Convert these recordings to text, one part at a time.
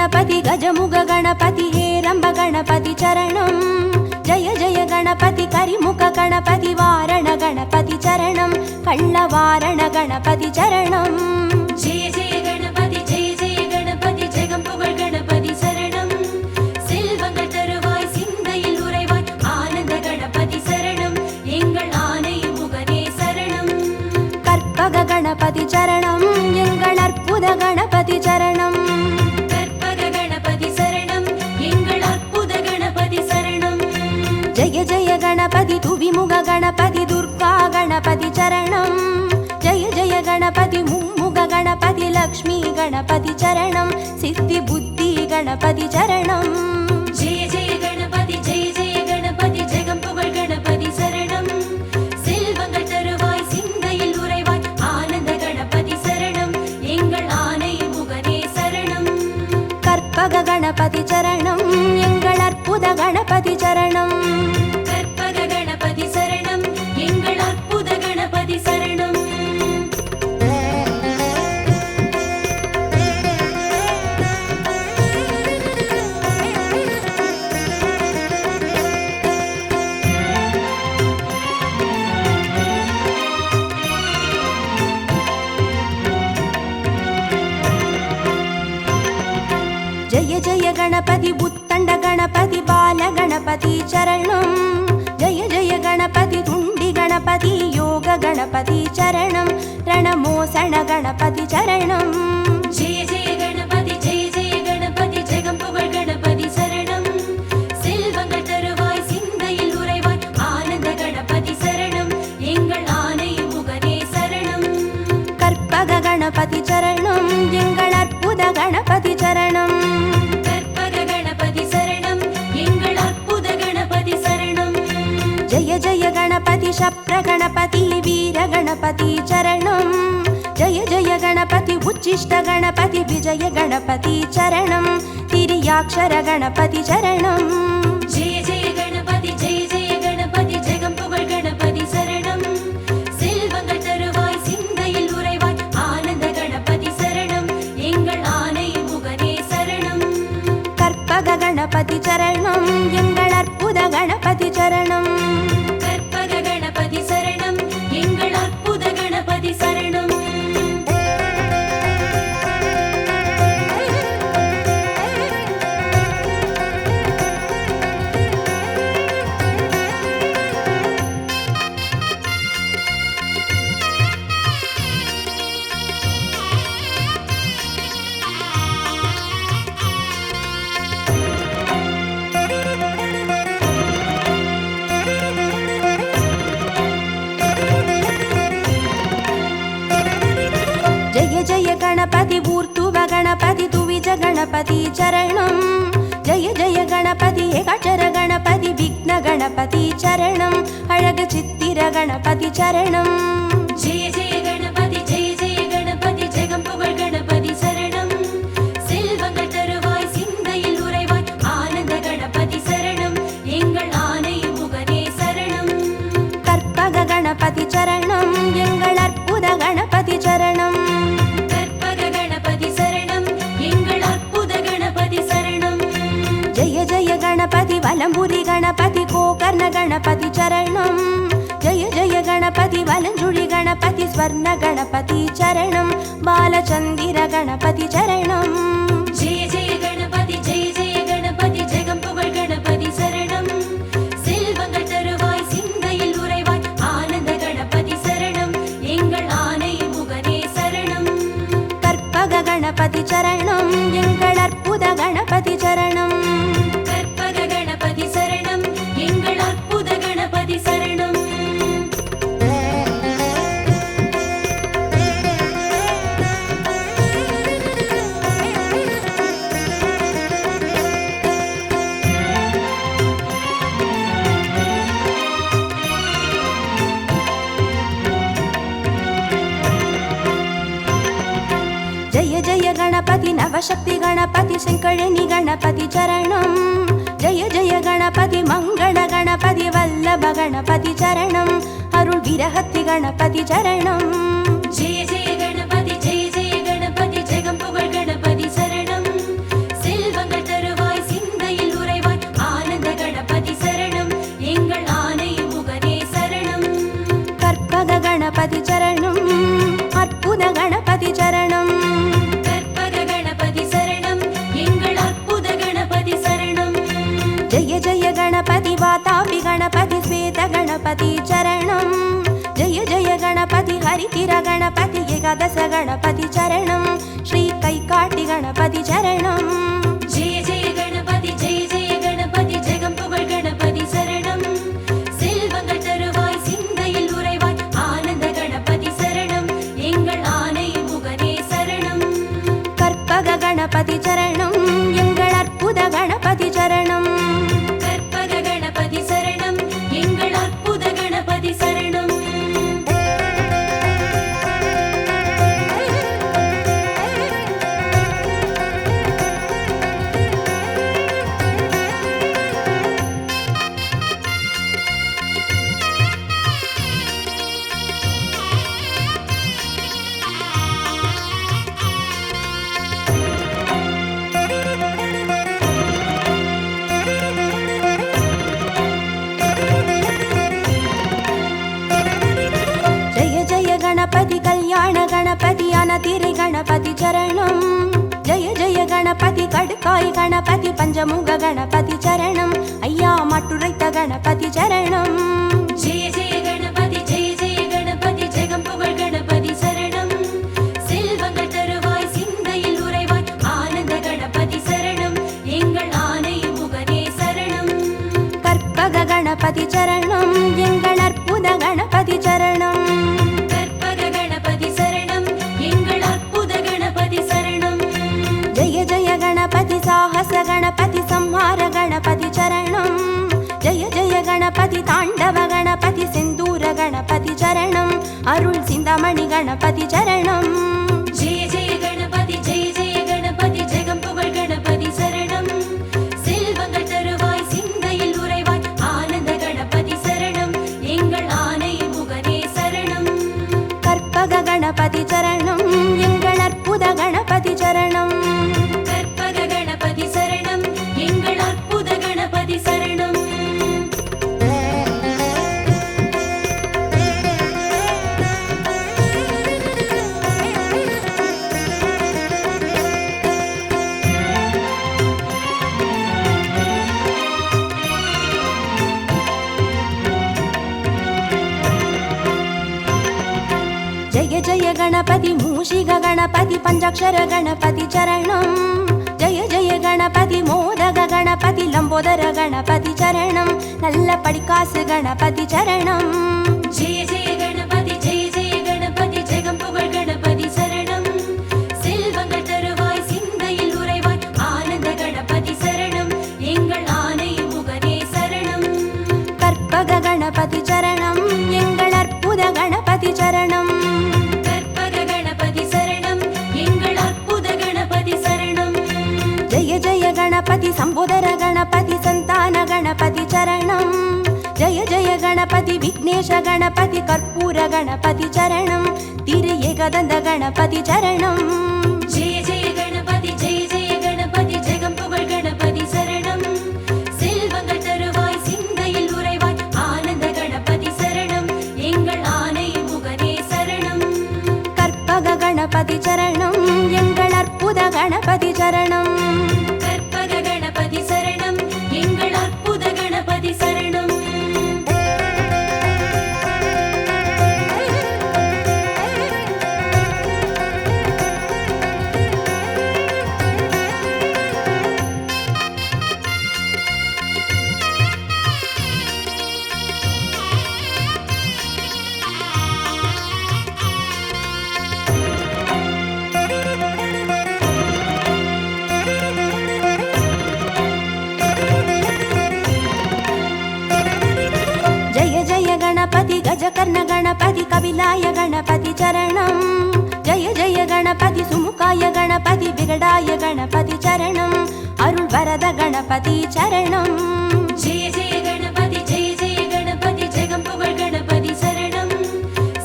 गणपति गजमुग गणपति हेरंब गणपति चरणं जय जय गणपति करिमुख गणपति वारण गणपति चरणं कल्लवारण गणपति चरणं जय जय गणपति जय जय गणपति जगம்புகழ் गणपति शरणं செல்வங்கள் தருவாய் சிந்தையில் உறைவாய் ஆனந்த கணபதி சரணம் எங்கள் ஆனை முகனே சரணம் கற்பக गणपति चरणं எங்கள் அற்புத गणपति चरणं கற்பக गणपति சரணம் எங்கள் அற்புத கணபதி சரணம் जय जय गणपति तुविमुग गणपति दुर्गा गणपति चरणं जय जय गणपति मुम्मुग गणपति लक्ष्मी गणपति चरणं सिद्धि बुद्धि गणपति चरणं जय जय गणपति जगம்புகழ் गणपति शरणं செல்வங்கள் தருவாய் சிந்தையில் உறைவாய் ஆனந்த கணபதி சரணம் எங்கள் ஆனை முகனே சரணம் கற்பக गणपति चरणं எங்கள் அற்புத गणपति चरणं கற்பக गणपति சரணம் எங்கள் அற்புத கணபதி சரணம் जय जय गणपति बुत्तंड गणपति बाल गणपति चरणं जय जय गणपति तुंडी गणपति योग गणपति चरणं रणमोसण गणपति चरणं जय जय गणपति जगம்புகழ் गणपति शरणं செல்வங்கள் தருவாய் சிந்தையில் உறைவாய் ஆனந்த கணபதி சரணம் எங்கள் ஆனை முகனே சரணம் கற்பக गणपति चरणं எங்கள் அற்புத गणपति चरणं கற்பக गणपति சரணம் எங்கள் அற்புத கணபதி சரணம் जय जय गणपति शप्र गणपति वीर गणपति चरणं जय जय गणपति उच्चिष्ट गणपति विजय गणपति चरणं तिर्याक्षर गणपति चरणं जय जय गणपति जगம்புகழ் गणपति शरणं செல்வங்கள் தருவாய் சிந்தையில் உறைவாய் ஆனந்த கணபதி சரணம் எங்கள் ஆனை முகனே சரணம் கற்பக गणपति चरणं எங்கள் அற்புத गणपति चरणं கற்பக गणपति சரணம் எங்கள் அற்புத கணபதி சரணம் जय जय गणपति ऊर्ध्व गणपति तुविज गणपति चरणं जय जय गणपति एकाक्षर गणपति विघ्न गणपति चरणं अழகு चित्तिर गणपति चरणं जय जय गणपति जगம்புகழ் गणपति शरणं செல்வங்கள் தருவாய் சிந்தையில் உறைவாய் ஆனந்த கணபதி சரணம் எங்கள் ஆனை முகனே சரணம் கற்பக गणपति चरणं எங்கள் அற்புத गणपति चरणं கற்பக गणपति சரணம் எங்கள் அற்புத கணபதி சரணம் जय जय गणपति वलंबुरी गणपति गोकर्ण गणपति चरणं जय जय गणपति वलंजुळि गणपति स्वर्ण गणपति चरणं बालचंदिर गणपति चरणं जय जय गणपति जगம்புகழ் गणपति शरणं செல்வங்கள் தருவாய் சிந்தையில் உறைவாய் ஆனந்த கணபதி சரணம் எங்கள் ஆனை முகனே சரணம் கற்பக गणपति चरणं எங்கள் அற்புத गणपति चरणं கற்பக गणपति சரணம் எங்கள் அற்புத கணபதி சரணம் जय जय गणपति नवशक्ति गणपति शंकरणी गणपति चरणं जय जय गणपति मंगल गणपति वल्लभ गणपति चरणं अरुள் विरहति गणपति चरणं जय जय गणपति जगம்புகழ் गणपति शरणं गणपति चरणं जय जय गणपति हरितिर गणपति एकादश गणपति चरणं श्री कैकाटि गणपति चरणं जय जय गणपति जगं पुगழ் गणपति शरणं செல்வங்கள் தருவாய் சிந்தையில் உறைவாய் ஆனந்த கணபதி சரணம் எங்கள் ஆனை முகனே சரணம் கற்பக गणपति चरणं எங்கள் அற்புத गणपति चरणं கற்பக கணபதி சரணம் எங்கள் அற்புத கணபதி சரணம் गणपति कल्याण गणपति अनतिरि गणपति चरणं जय जय गणपति कड्काय गणपति पंचमुख गणपति चरणं अय्या मट्टुरैत गणपति चरणं जय जय गणपति जगं पुगழ் गणपति शरणं செல்வங்கள் தருவாய் சிந்தையில் உறைவாய் ஆனந்த கணபதி சரணம் எங்கள் ஆனை முகனே சரணம் கற்பக गणपति चरणं எங்கள் அற்புத गणपति चरणं जय जय गणपति साहस गणपति संहार गणपति चरणं जय जय गणपति ताण्डव गणपति सिन्दूर गणपति चरणं अरुள் சிந்தாமணி गणपति चरणं जय जय गणपति ஜெகம் புகழ் गणपति शरणं செல்வங்கள் தருவாய் சிந்தையில் உறைவாய் ஆனந்த கணபதி சரணம் எங்கள் ஆனை முகனே சரணம் கற்பக गणपति चरणं எங்கள் அற்புத गणपति चरणं கற்பக கணபதி சரணம் எங்கள் அற்புத கணபதி சரணம் जय जय गणपति मूषिक गणपति पंचाक्षर गणपति चरणं जय जय गणपति मोदक गणपति लंबोदर गणपति चरणं नल्ल पडिकासु गणपति चरणं जय जय गणपति ஜெகம் புகழ் गणपति शरणं செல்வங்கள் தருவாய் சிந்தையில் உறைவாய் ஆனந்த கணபதி சரணம் எங்கள் ஆனை முகனே சரணம் கற்பக गणपति चरणं எங்கள் அற்புத गणपति चरणं கற்பக கணபதி சரணம் எங்கள் அற்புத கணபதி சரணம் जय जय गणपति संबोधर गणपति संतान गणपति चरणं जय जय गणपति विघ्नेश गणपति कर्पूर गणपति चरणं तिरु एकदन्त गणपति चरणं जय जय गणपति ஜெகம் புகழ் गणपति शरणं செல்வங்கள் தருவாய் சிந்தையில் உறைவாய் ஆனந்த கணபதி சரணம் எங்கள் ஆனை முகனே சரணம் கற்பக गणपति चरणं எங்கள் அற்புத गणपति चरणं கற்பக கணபதி சரணம் எங்கள் அற்புத கணபதி சரணம் गणपति गजकर्ण गणपति कपिलाय गणपति चरणं जय जय गणपति सुमुखाय गणपति विगडाय गणपति चरणं अरुள் वरद गणपति चरणं जय जय गणपति ஜெகம் புகழ் गणपति शरणं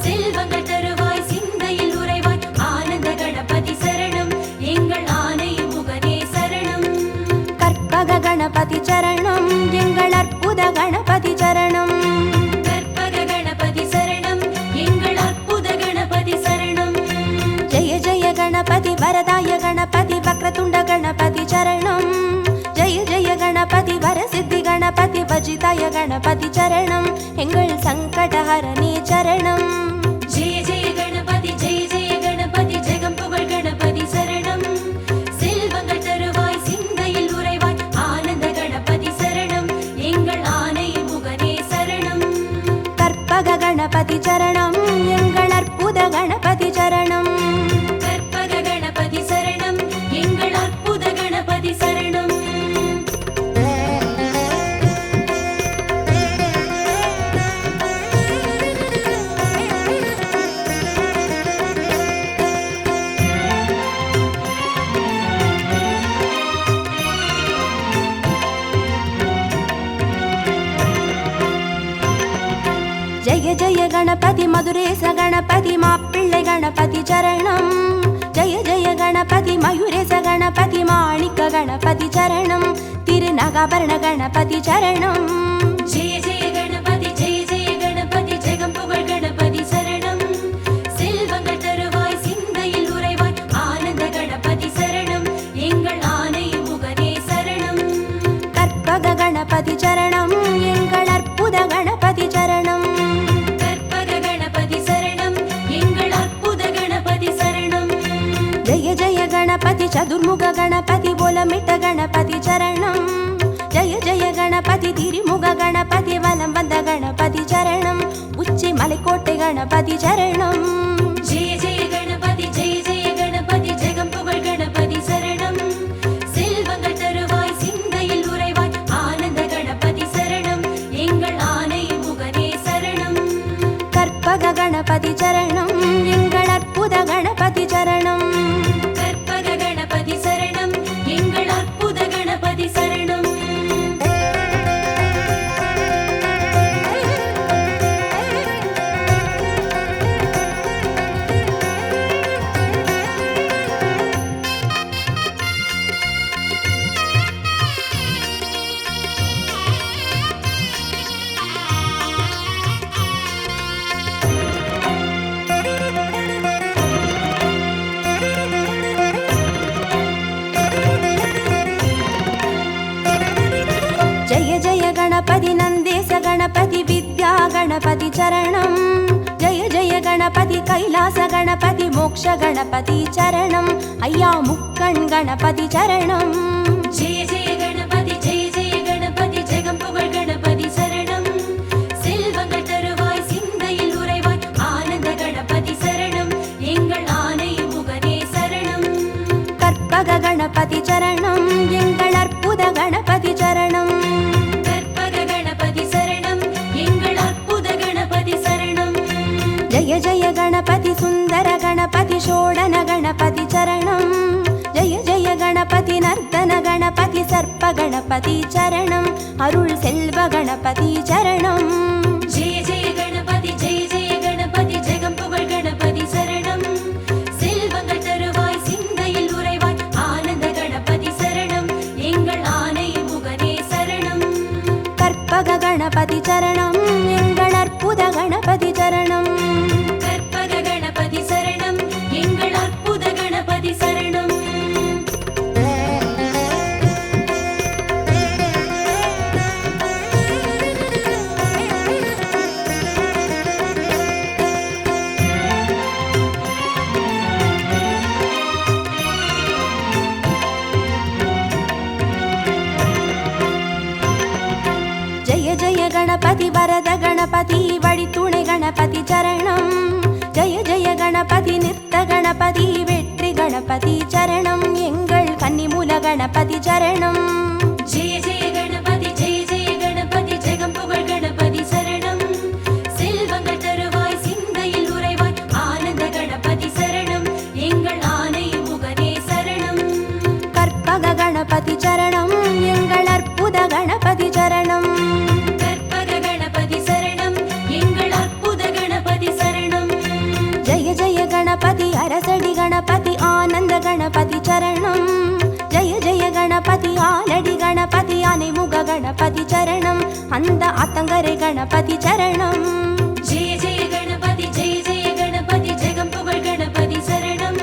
செல்வங்கள் தருவாய் சிந்தையில் உறைவாய் ஆனந்த கணபதி சரணம் எங்கள் ஆனை முகனே சரணம் கற்பக गणपति चरणं எங்கள் அற்புத गणपति चरणं கற்பக கணபதி சரணம் எங்கள் அற்புத கணபதி சரணம் जय जय गणपति वरदाय गणपति वक्रतुण्ड गणपति चरणं जय जय गणपति वरसिद्धि गणपति वजिताय गणपति चरणं எங்கள் சரணம் எங்கள் அற்புத கணபதி சரணம். கற்பக கணபதி சரணம் எங்கள் அற்புத கணபதி சரணம். ஜெய ஜெய கணபதி மதுரேச கணபதி மாப்பிள்ளை கணபதி சரணம். ஜெய ஜெய கணபதி மயூரேச கணபதி மாணிக்க கணபதி சரணம். திருநகாபரண கணபதி சரணம். ஜெய ஜெய கணபதி ஜெய ஜெய கணபதி ஜெகம் புகழ் கணபதி சரணம். செல்வங்கள் தருவாய் சிந்தையில் உறைவாய் ஆனந்த கணபதி சரணம் எங்கள் ஆனை முகனே சரணம். கற்பக கணபதி சரணம் எங்கள் அற்புத கணபதி சரணம். கற்பக கணபதி சரணம் எங்கள் அற்புத கணபதி சரணம். ஜெய ஜெய கணபதி சதுர்முக கணபதி போலமிட்ட கணபதி சரணம். ஜெய ஜெய கணபதி திரிமுக கணபதி வலம் வந்த கணபதி சரணம். உச்சி மலைக்கோட்டை கணபதி சரணம். ஜெய ஜெய கணபதி ஜெய ஜெய கணபதி ஜெகம் புகழ் கணபதி சரணம். செல்வங்கள் தருவாய் சிந்தையில் உறைவாய் ஆனந்த கணபதி சரணம் எங்கள் ஆனை முகனே சரணம். கற்பக கணபதி சரணம் எங்கள் அற்புத கணபதி சரணம். கற்பக கணபதி சரணம் எங்கள் அற்புத கணபதி சரணம். ஜெய ஜெய கணபதி நந்தேச கணபதி வித்யா கணபதி சரணம். ஜெய ஜெய கணபதி கைலாச கணபதி மோக்ஷ கணபதி சரணம். ஐயா முக்கண் கணபதி சரணம். ஜெய ஜெய கணபதி ஜெய ஜெய கணபதி ஜெகம் புகழ் கணபதி சரணம். செல்வங்கள் தருவாய் சிந்தையில் உறைவாய் ஆனந்த கணபதி சரணம் எங்கள் ஆனை முகனே சரணம். கற்பக கணபதி சரணம் எங்கள் அற்புத கணபதி சரணம். கற்பக கணபதி சரணம் எங்கள் அற்புத கணபதி சரணம். ஜெய ஜெய கணபதி சுந்தர கணபதி சோடன கணபதி சரணம். ஜெய ஜெய கணபதி நர்த்தன கணபதி சர்ப்ப கணபதி சரணம். அருள் செல்வ கணபதி சரணம். ஜெய ஜெய கணபதி ஜெய ஜெய கணபதி ஜெகம் புகழ் கணபதி சரணம். செல்வங்கள் தருவாய் சிந்தையில் உறைவாய் ஆனந்த கணபதி சரணம் எங்கள் ஆனை முகனே சரணம். கற்பக கணபதி சரணம் எங்கள் அற்புத கணபதி சரணம். கற்பக கணபதி சரணம் எங்கள் அற்புத கணபதி சரணம். ஜெய ஜெய கணபதி வரத கணபதி வழித்துணை கணபதி சரணம். ஜெய ஜெய கணபதி நித்த கணபதி வெற்றி கணபதி சரணம் எங்கள் கன்னிமூல கணபதி சரணம். ஜெய ஜெய கணபதி ஜெய ஜெய கணபதி ஜெகம் புகழ் கணபதி சரணம். செல்வங்கள் தருவாய் சிந்தையில் உறைவாய் ஆனந்த கணபதி சரணம் எங்கள் ஆனை முகனே சரணம். கற்பக கணபதி சரணம் எங்கள் அற்புத கணபதி சரணம். கற்பக கணபதி சரணம் எங்கள் அற்புத கணபதி சரணம். ஜெய ஜெய கணபதி அரசடி கணபதி ஆனந்த கணபதி சரணம். ஜெய ஜெய கணபதி ஆலடி கணபதி ஆனைமுக கணபதி சரணம். அந்த ஆத்தங்கரை கணபதி சரணம். ஜெய ஜெய கணபதி ஜெய ஜெய கணபதி ஜெகம் புகழ் கணபதி சரணம்.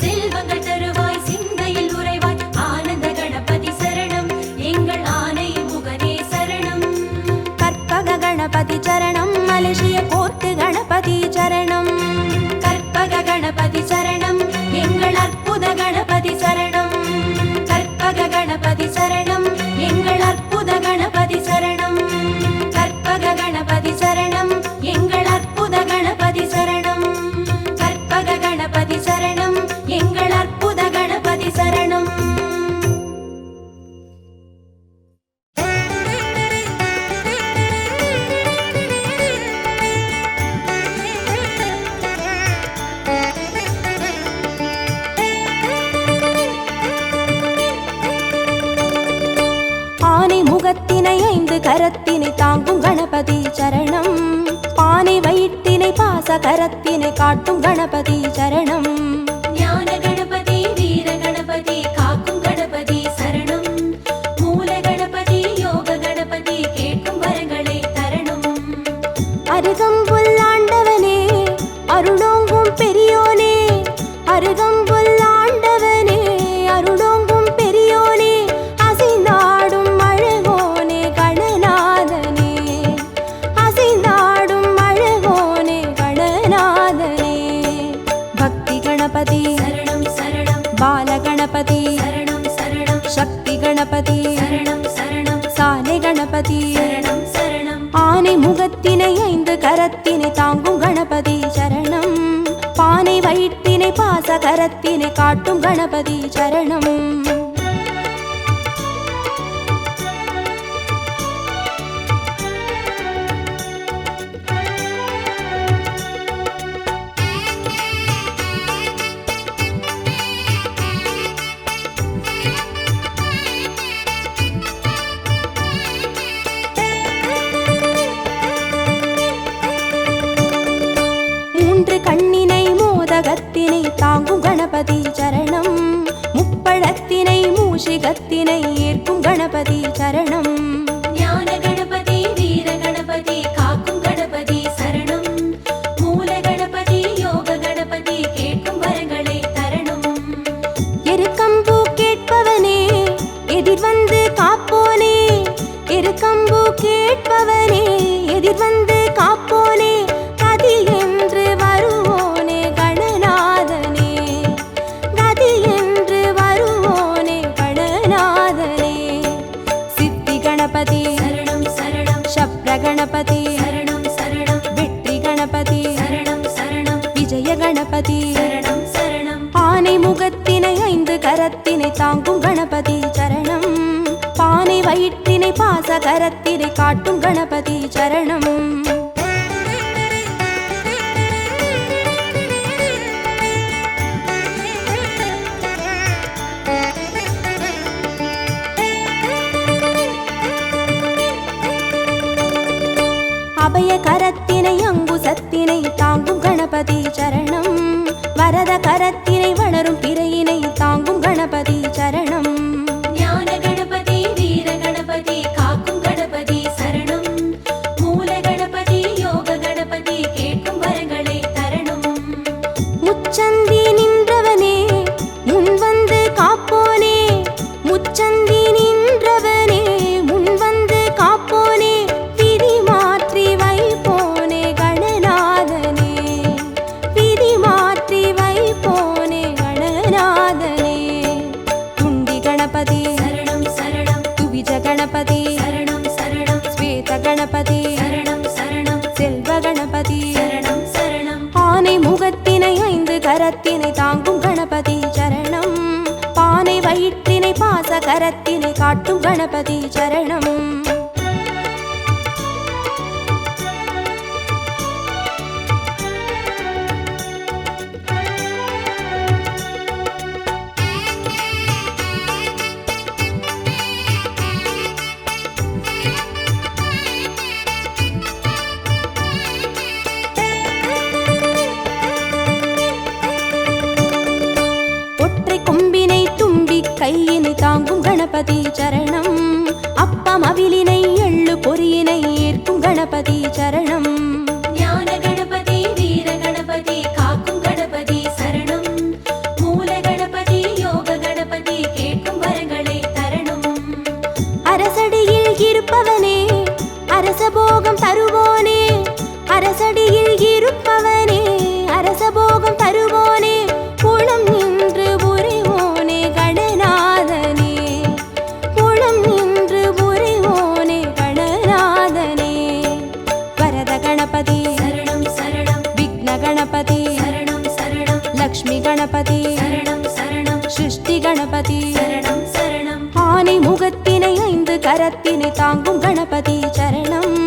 செல்வங்கள் தருவாய் சிந்தையில் உறைவாய் ஆனந்த கணபதி சரணம் எங்கள் ஆனை முகனே சரணம். கற்பக கணபதி சரணம் மலேசிய கோர்ட்டு கணபதி சரணம். கற்பக கணபதி சரணம் எங்கள் அற்புத கணபதி சரணம். கற்பக கணபதி சரணம் எங்கள் அற்புத கணபதி சரணம். கற்பக கணபதி முகத்தினை 5 கரத்தினை தாங்கும் கணபதி சரணம். பானை வயிற்றினை பாச கரத்தினை காட்டும் கணபதி சரணம். ஞான கணபதி வீர கணபதி காக்கும் கணபதி சரணம். மூல கணபதி யோக கணபதி கேட்கும் வரங்களை தரணும். அருகம்புல் ஆண்டவனே அருளோங்கும் பெரியோனே, அருகம்புல் ஆண்டவனே அருளோங்கும் பெரியோனே, அசைந்தாடும் அழகோனே கணநாதனே, அசைந்தாடும் அழகோனே கணநாதனே. பக்தி கணபதி சரணம் சரணம். பால கணபதி சரணம் சரணம். சக்தி கணபதி சரணம் சரணம். சாலை கணபதி சரணம் சரணம். ஆனை முகத்தினை 5 கரத்தினை தாங்கும் கணபதி சரணம். பானை வயிற்றினை பாச கரத்தினை காட்டும் கணபதி சரணம். கண்ணினை மோதகத்தினை தாங்கும் கணபதி சரணம். முப்பழத்தினை மூஷிகத்தினை ஏற்கும் கணபதி சரணம். ஞான கணபதி வீர கணபதி காக்கும் கணபதி சரணம். மூல கணபதி யோக கணபதி கேட்கும் வரங்களை தரணும். எருக்கம்பூ கேட்பவனே எதிர் வந்து காப்போனே, எருக்கம்பூ கேட்பவனே எதிர் வந்து காப்போனே, கதி என்று வருவோனே கணநாதனே, கதி என்று வருவோனே கணநாதனே. சித்தி கணபதி சரணம் சரணம். சப்ர கணபதி சரணம் சரணம். வெற்றி கணபதி சரணம் சரணம். விஜய கணபதி சரணம் சரணம். ஆனை முகத்தினை 5 கரத்தினை தாங்கும் கணபதி சரணம். பானை வயிற்றினை பாச கரத்தினை காட்டும் கணபதி சரணம். அபய கரத்தினை அங்குசத்தினை தாங்கும் கணபதி சரணம். வரத கரத்தினை வளரும் பிறையினை தாங்கும் கணபதி சரணம். ஞான கணபதி வீர கணபதி காக்கும் கணபதி சரணம். மூல கணபதி யோக கணபதி கேட்கும் வரங்களை தரணும். முச்சந்தி நின்றவனே முன் வந்து காப்போனே, முச்சந்தி நின்றவனே முன் வந்து காப்போனே, விதி மாற்றி வைப்போனே கணநாதனே, விதி மாற்றி வைப்போனே கணநாதனே. துண்டி கணபதி சரணம் சரணம். துவிஜ கணபதி சரணம் சரணம். ஸ்வேத கணபதி சரணம் சரணம். செல்வ கணபதி சரணம் சரணம். ஆனை முகத்தினை 5 கரத்தினை தாங்கும் கணபதி சரணம். பானை வயிற்றினை பாச கரத்தினை காட்டும் கணபதி சரணம். ஒற்றை கொம்பினை தும்பி கையினை தாங்கும் கணபதி சரணம். அப்பம் அவிலினை எள்ளு பொறியினை ஏற்கும் கணபதி சரணம். ஞான கணபதி வீர கணபதி காக்கும் கணபதி சரணம். மூல கணபதி யோக கணபதி கேட்கும் வரங்களை தரணும். அரசடியில் இருப்பவனே அரசபோகம் தருவோனே, அரசடியில் இருப்பவனே அரசபோகம் தருவோனே, குளம் நின்று புரிவோனே கணநாதனே, குளம் நின்று புரிவோனே கணநாதனே. வரத கணபதி சரணம் சரணம். விக்ன கணபதி சரணம் சரணம். லக்ஷ்மி கணபதி சரணம் சரணம். சிருஷ்டி கணபதி சரணம் சரணம். ஆனை முகத்தினை 5 கரத்தினை தாங்கும் கணபதி சரணம்.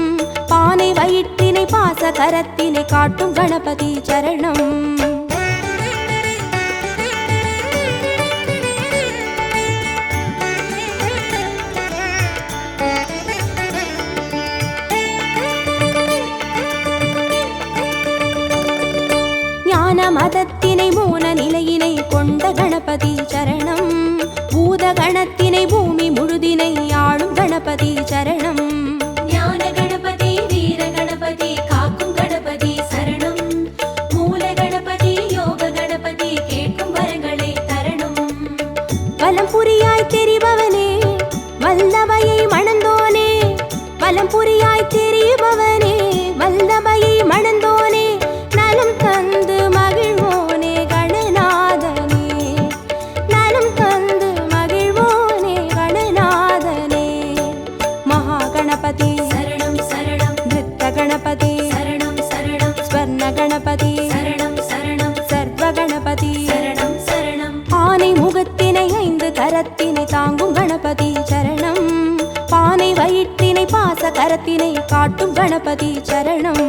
பானை வயிற்றினை பாச கரத்தினை காட்டும் கணபதி சரணம். கணத்தினை பூமி முழுதினை ஆளும் கணபதி சரணம். ஞான கணபதி வீர கணபதி காக்கும் கணபதி சரணம். மூல கணபதி யோக கணபதி கேட்கும் வரங்களை தரணும். வலம் புரியாய் தெரிபவனே வல்லபையை மணந்தோனே, வலம் புரியாய் தெரிபவனே வல்லபையை மணந்தோனே, நலம் தந்து மகிழ்வோனே கணநாதனே, நலம் தந்து மகிழ்வோனே கணநாதனே. மகா கணபதி சரணம் சரணம். நிருத்த கணபதி சரணம் சரணம். ஸ்வர்ண கணபதி சரணம் சரணம். சர்வ கணபதி சரணம் சரணம். ஆனை முகத்தினை 5 கரத்தினை தாங்கும் கணபதி சரணம். பானை வயிற்றினை பாச கரத்தினை காட்டும் கணபதி சரணம்.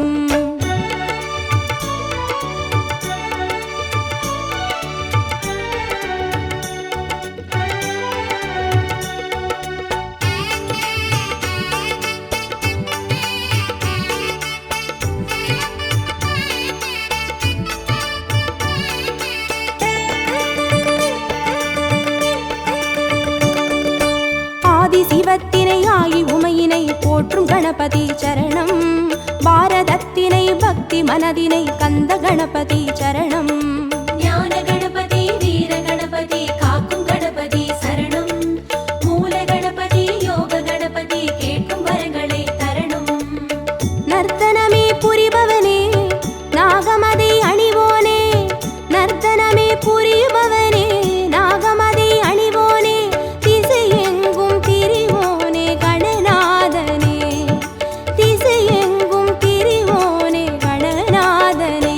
ஆதி சிவத்தினை ஆகி உமையினை போற்றும் கணபதி சரணம். பாரதத்தினை பக்தி மனதினை கந்த கணபதி சரணம். ஞான கணபதி வீர கணபதி காக்கும் கணபதி சரணம். மூல கணபதி யோக கணபதி கேட்கும் வரங்களை தரணும். நர்த்தனமே புரிபவனே நாகமதை அணிவோனே, நர்த்தனமே புரிபவனே நாகமதை அணிவோனே, திசையெங்கும் திரிவோனே கணநாதனே, திசையெங்கும் திரிவோனே கணநாதனே.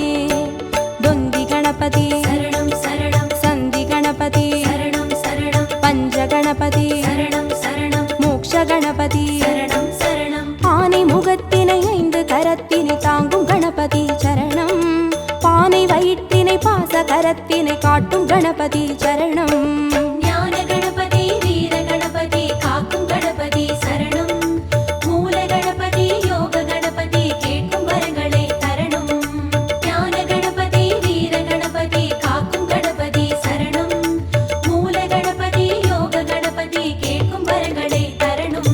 தொந்தி கணபதி சரணம் சரணம். சந்தி கணபதி சரணம் சரணம். பஞ்ச கணபதி சரணம் சரணம். மோக்ஷ கணபதி சரணம் சரணம். ஆனை முகத்தினை 5 கரத்தினை தாங்கும் கணபதி சரணம். பானை வயிற்றினை பாச கரத்தினை காட்டும் கணபதி சரணம். ஞான கணபதி வீர கணபதி காக்கும் கணபதி சரணம். மூல கணபதி யோக கணபதி கேட்கும் வரங்களை தரணும். ஞான கணபதி வீர கணபதி காக்கும் கணபதி சரணம். மூல கணபதி யோக கணபதி கேட்கும் வரங்களை தரணும்.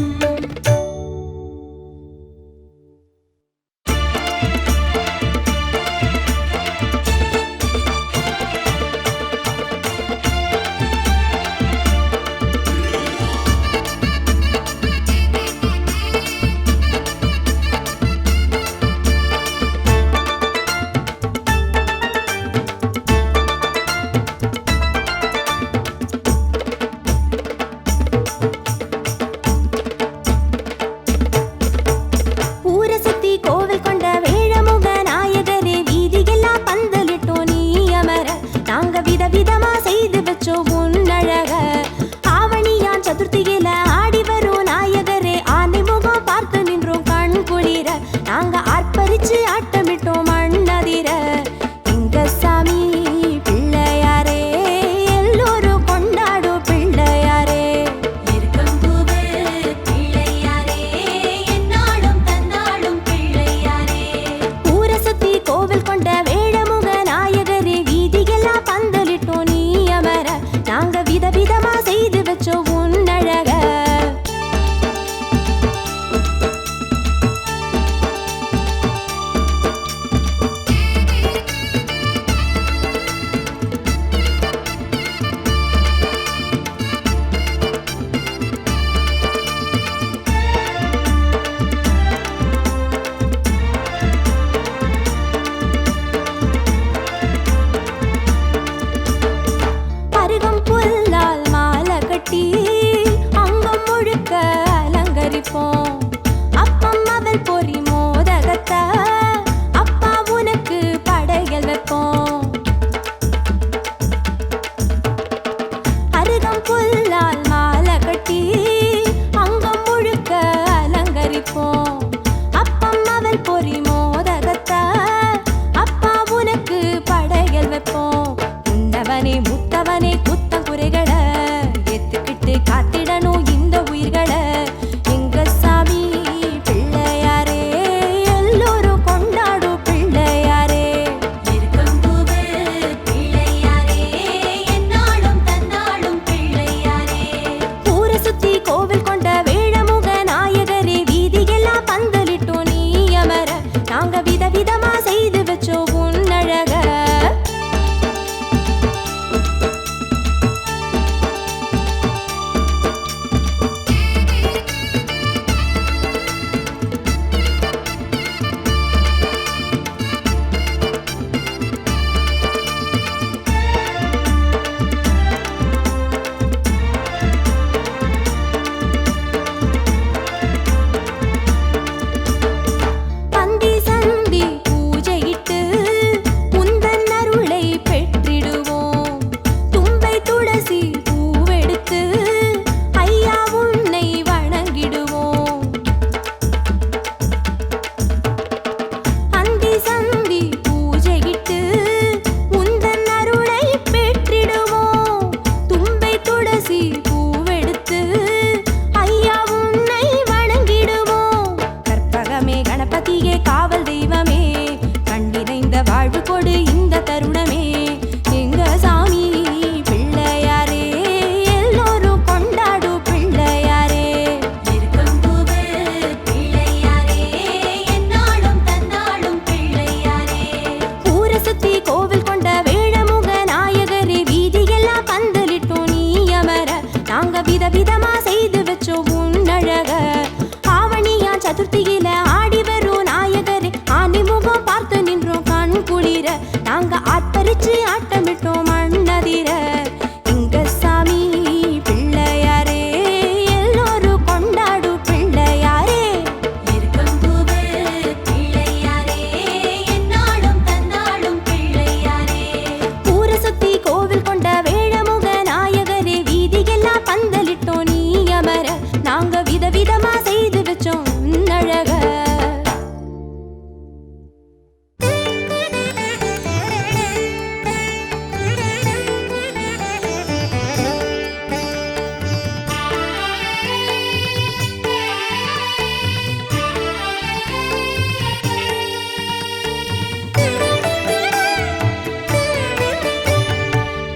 விதவிதமா செய்து வச்சோம் உன்னழக. ஆவணியா சதுர்த்தியில ஆடி வரும் நாயகரே, ஆனிமுகம் பார்த்து நின்றோம் கண் குளிர. நாங்க ஆர்ப்பரிச்சு ஆட்டமிட்டோம் மண்ணதிர. இங்க சாமி பிள்ளையாரே, எல்லோரும் கொண்டாடும் பிள்ளையாரே. இருக்கம்பூவே பிள்ளையாரே, என்னாலும் தன்னாலும் பிள்ளையாரே. ஊரை சுத்தி கோவில் கொண்ட வேழமுக நாயகரே, வீதியெல்லாம் பந்தலிட்டோம் நீ அமர. நாங்க விதவிதமா செய்து வச்சோம் உன்னழக.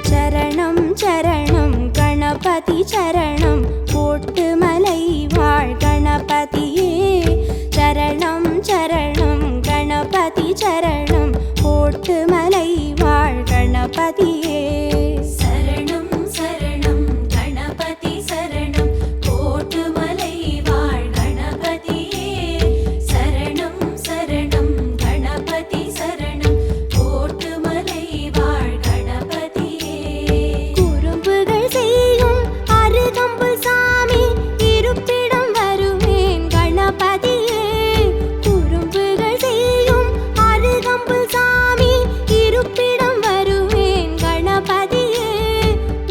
சரணம் சரணம் கணபதி சரணம், போட்டு மலை வாழ் கணபதியே. சரணம் சரணம் கணபதி சரணம், போட்டு மலை வாழ் கணபதியே. சரணம் சரணம் கணபதி சரணம், கோட்டுமலை வாழ் கணபதியே. சரணம் சரணம் கணபதி சரணம், கோட்டுமலை வாழ் கணபதியே. குறும்புகள் செய்யும் அருகம்புல் சாமி, இருப்பிடம் வருவேன் கணபதியே. குறும்புகள் செய்யும் அருகம்புல் சாமி, இருப்பிடம் வருவேன் கணபதியே.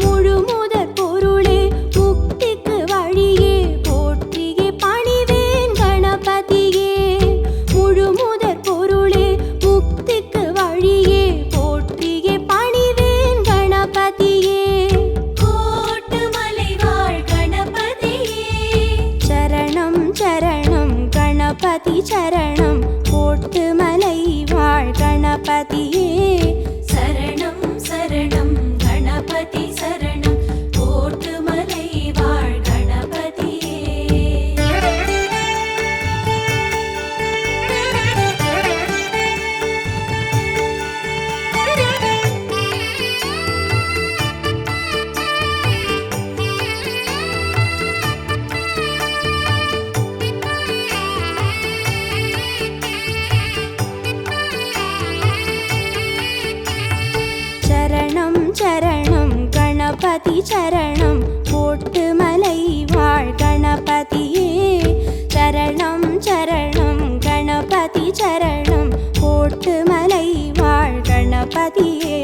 முழுமுதற் பொருளே முக்திக்கு வழியே, போற்றியே பணிவேன் கணபதியே. முழுமுதற் பொருளே முக்திக்கு வழியே, போற்றியே பணிவேன் கணபதியே. கோட்டுமலை வாழ் கணபதியே. சரணம் சரணம் கணபதி சரணம், போட்டு மலை வாழ் கணபதியே. சரணம் சரணம் கணபதி சரணம், கோட்டுமலை வாழ் கணபதியே. சரணம் சரணம் கணபதி சரணம், போட்டு மலை வாழ் கணபதியே. சரணம் சரணம் கணபதி சரணம், போட்டு மலை வாழ் கணபதியே.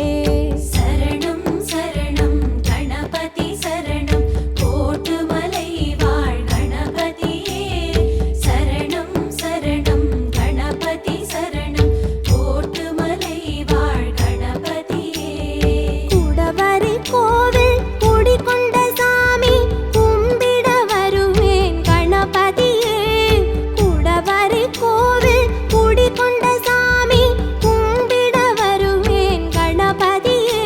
சரணம் சரணம் கணபதி சரணம், கோட்டுமலை வாழ் கணபதியே. சரணம் சரணம் கணபதி சரணம், கோட்டுமலை வாழ் கணபதியே. குடவரை கோவில் குடிகொண்ட சாமி, கும்பிட வருவேன் கணபதியே. குடவரை கோவில் குடிகொண்ட சாமி, கும்பிட வருவேன் கணபதியே.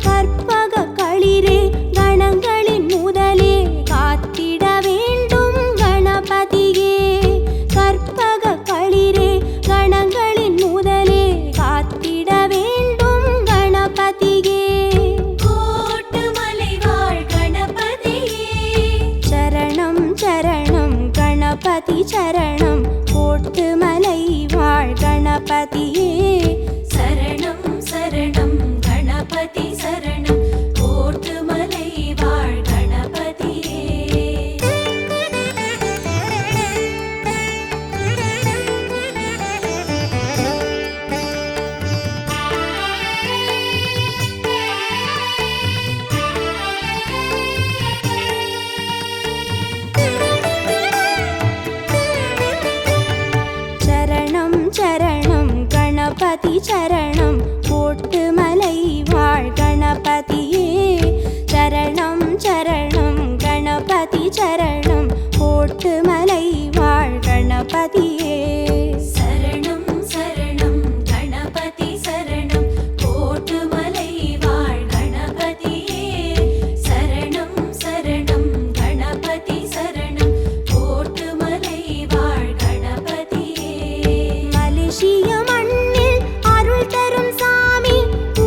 கற்பக களிரே கணங்களின் முதலே, காத்திட வேண்டும் கணபதியே. கற்பக களிரே கணங்களின் முதலே, காத்திட வேண்டும் கணபதியே. கோட்டுமலை வாழ் கணபதியே. சரணம் சரணம் கணபதி சரணம், போட்டு மலை வாழ் கணபதியே. சரணம் சரணம் கணபதி சரணம், கோட்டுமலை வாழ் கணபதியே. சரணம் சரணம் கணபதி சரணம், போட்டு மலை வாழ் கணபதியே. சரணம் சரணம் கணபதி சரணம், போட்டு மலை வாழ் கணபதியே. சரணம் சரணம் கணபதி சரணம், கோட்டுமலை வாழ் கணபதியே. சரணம் சரணம் கணபதி சரணம், கோட்டுமலை வாழ் கணபதியே. மலேசிய மண்ணில் அருள் தரும் சாமி,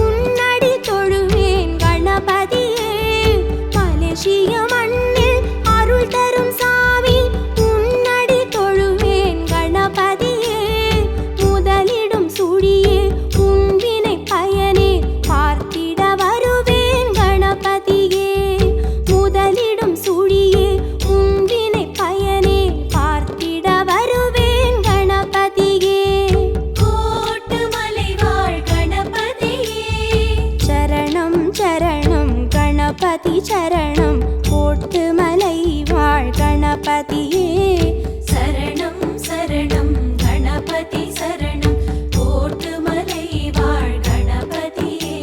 உன்னடி தொழுவேன் கணபதியே. மலேசிய மண்ணில் கணபதியே சரணம் சரணம் கணபதி சரணம் கோட்டுமலை வாழ் கணபதியே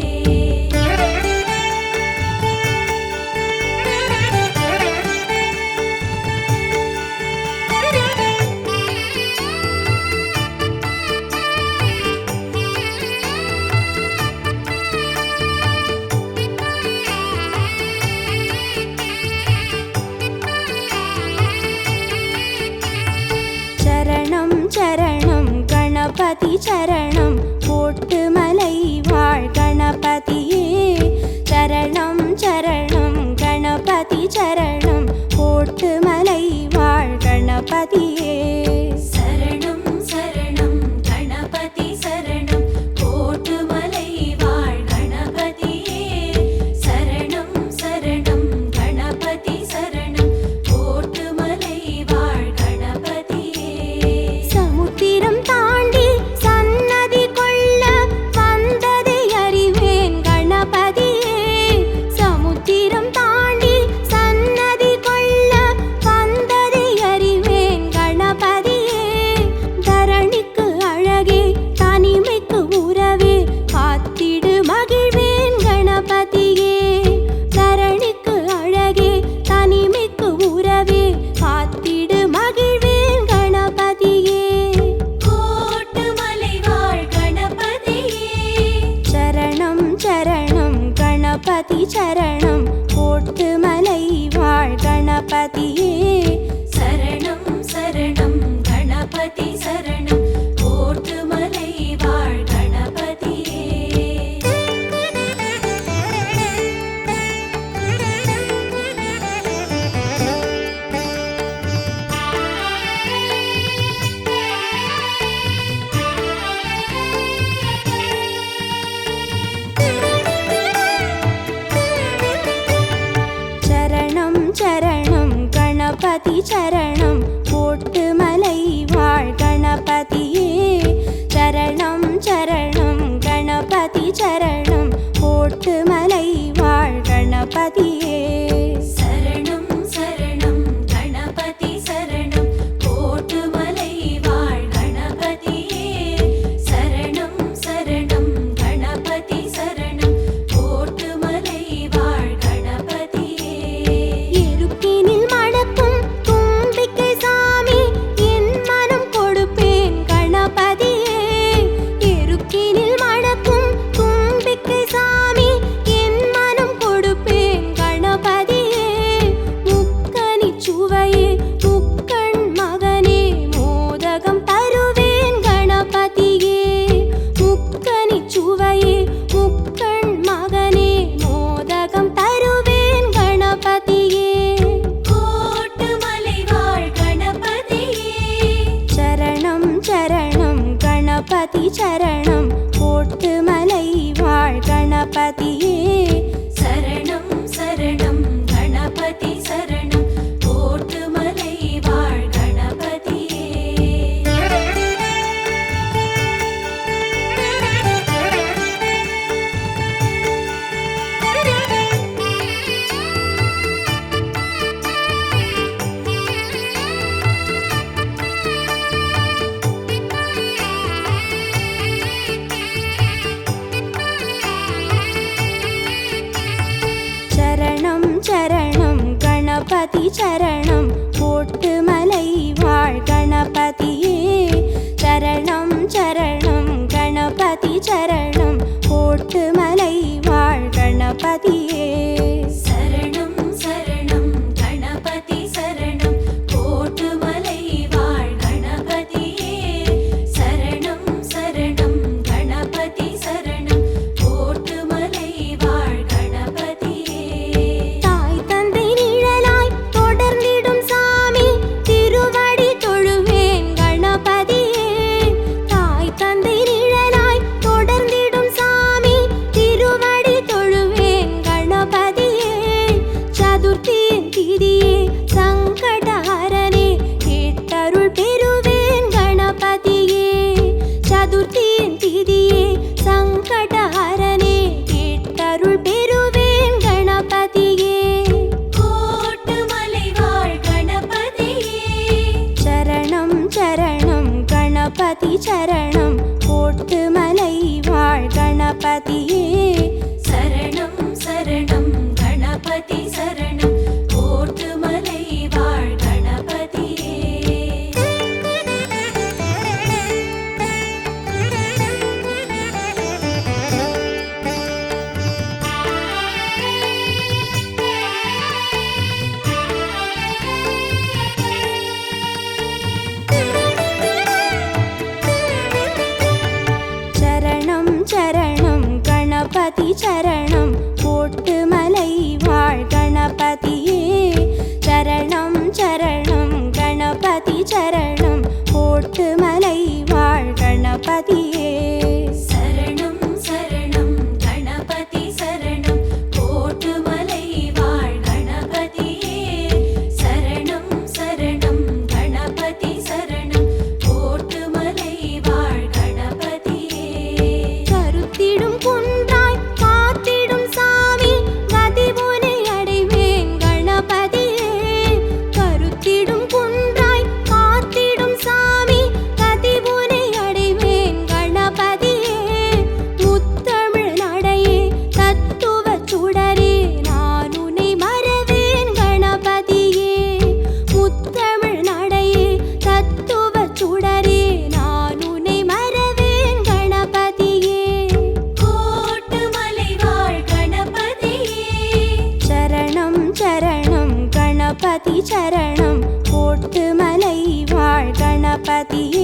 சரணம் சரணம் கணபதி சரணம் கோட்டுமலை வாழ் கணபதியே சரணம் சரணம் கணபதி சரணம் கோட்டுமலை வாழ் கணபதியே சரணம் சரணம் கணபதி சரணம் கோட்டுமலை வாழ் கணபதியே சரணம் சரணம் கணபதி சரணம் கோட்டுமலை வாழ் கணபதியே சமுத்திரம் தாண்டி சன்னதி கொள்ள வந்ததை அறிவேன் கணபதியே சமுத்திரம் தாண்டி சன்னதி கொள்ள வந்ததை அறிவேன் கணபதியே தரணிக்கு அழகே தனிமைக்கு உறவே காத்திடு மகிழ்வேன் கணபதியே தரணிக்கு அழகே தனிமைக்கு உறவே காத்திடு மகிழ்வேன் கணபதியே கோட்டுமலை வாழ் கணபதியே சரணம் சரணம் கணபதி சரணம் கோட்டுமலை வாழ் கணபதியே சரணம் சரணம் கணபதி சரணம் கோட்டுமலை வாழ் கணபதியே சரணம் சரணம் கணபதி சரணம் கோட்டுமலை வாழ் கணபதியே சரணம் சரணம் கணபதி சரணம் கோட்டுமலை வாழ் கணபதியே சரணம் சரணம் கணபதி சரணம் கோட்டுமலை வாழ் கணபதியே சரணம் சரணம் கணபதி சரணம் கோட்டுமலை வாழ் கணபதியே இருக்கினில் மணக்கும் தும்பிக்கை சாமி என் மனம் கொடுப்பேன் கணபதியே இருக்கினில் மணக்கும் தும்பிக்கை சாமி என் மனம் கொடுப்பேன் கணபதியே முக்கனி சுவையே முக்கண் மகனே மோதகம் தருவேன் கணபதியே முக்கனி சுவையே முக்கண் மகனே மோதகம் தருவேன் கணபதியே கோட்டுமலை வாழ் கணபதியே சரணம் சரணம் கணபதி சரணம் கோட்டுமலை வாழ் கணபதியே சரணம் சரணம் கணபதி சரணம் கோட்டுமலை வாழ் கணபதியே சரணம் சரணம் கணபதி சரணம் கோட்டுமலை வாழ் கணபதியே சரணம் சரணம் கணபதி சரணம் கோட்டுமலை வாழ் கணபதியே சரணம் சரணம் கணபதி சரணம் கோட்டுமலை வாழ் கணபதியே சரணம் சரணம் கணபதி சரணம் கோட்டுமலை வாழ் கணபதியே தாய் தந்தை நிழலாய் தொடர்ந்திடும் சாமி திருவடி தொழுவேன் கணபதியே தாய் தந்தை நிழலாய் தொடர்ந்திடும் சாமி திருவடி தொழுவேன் கணபதி கோட்டுமலை வாழ் கணபதியே சரணம் சரணம் கணபதி சரணம் கோட்டுமலை வாழ் கணபதியே சரணம் சரணம் கணபதி சரணம் கோட்டுமலை வாழ் கணபதியே சரணம் சரணம் கணபதி சரணம் கோட்டுமலை வாழ் கணபதியே சரணம் சரணம் கணபதி சரணம் கோட்டுமலை வாழ் கணபதியே சரணம் சரணம் கணபதி சரணம் கோட்டுமலை வாழ் கணபதியே கருத்திடும் குன்றாய் காத்திடும் சாமி கதிபுனை அடைவேன் கணபதியே கருத்திடும் குன்றாய் காத்திடும் சாமி கதிபுனை அடைவேன் கணபதியே முத்தமிழ் நடையே தத்துவ சுடரே நான் உன்னை மறவேன் கணபதியே முத்தமிழ் நடையே தத்துவ சுடரே நான் உன்னை மறவேன் கணபதியே கோட்டுமலை வாழ் கணபதியே சரணம் சரணம் கணபதி சரணம் கோட்டுமலை வாழ் கணபதியே